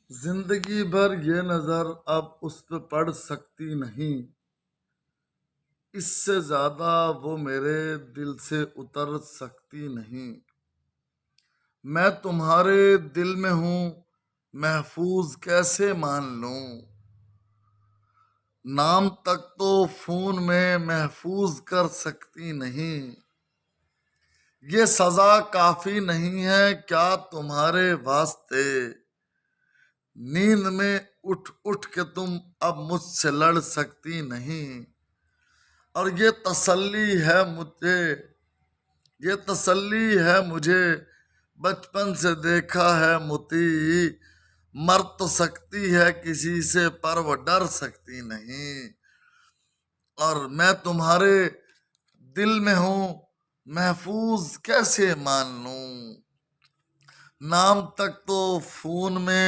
زندگی بھر یہ نظر اب اس پہ پڑ سکتی نہیں، اس سے زیادہ وہ میرے دل سے اتر سکتی نہیں۔ میں تمہارے دل میں ہوں، محفوظ کیسے مان لوں؟ نام تک تو فون میں محفوظ کر سکتی نہیں۔ یہ سزا کافی نہیں ہے کیا تمہارے واسطے؟ نیند میں اٹھ اٹھ کے تم اب مجھ سے لڑ سکتی نہیں۔ اور یہ تسلی ہے مجھے بچپن سے دیکھا ہے متی، مر تو سکتی ہے کسی سے پر وہ ڈر سکتی نہیں۔ اور میں تمہارے دل میں ہوں، محفوظ کیسے مان لوں؟ نام تک تو فون میں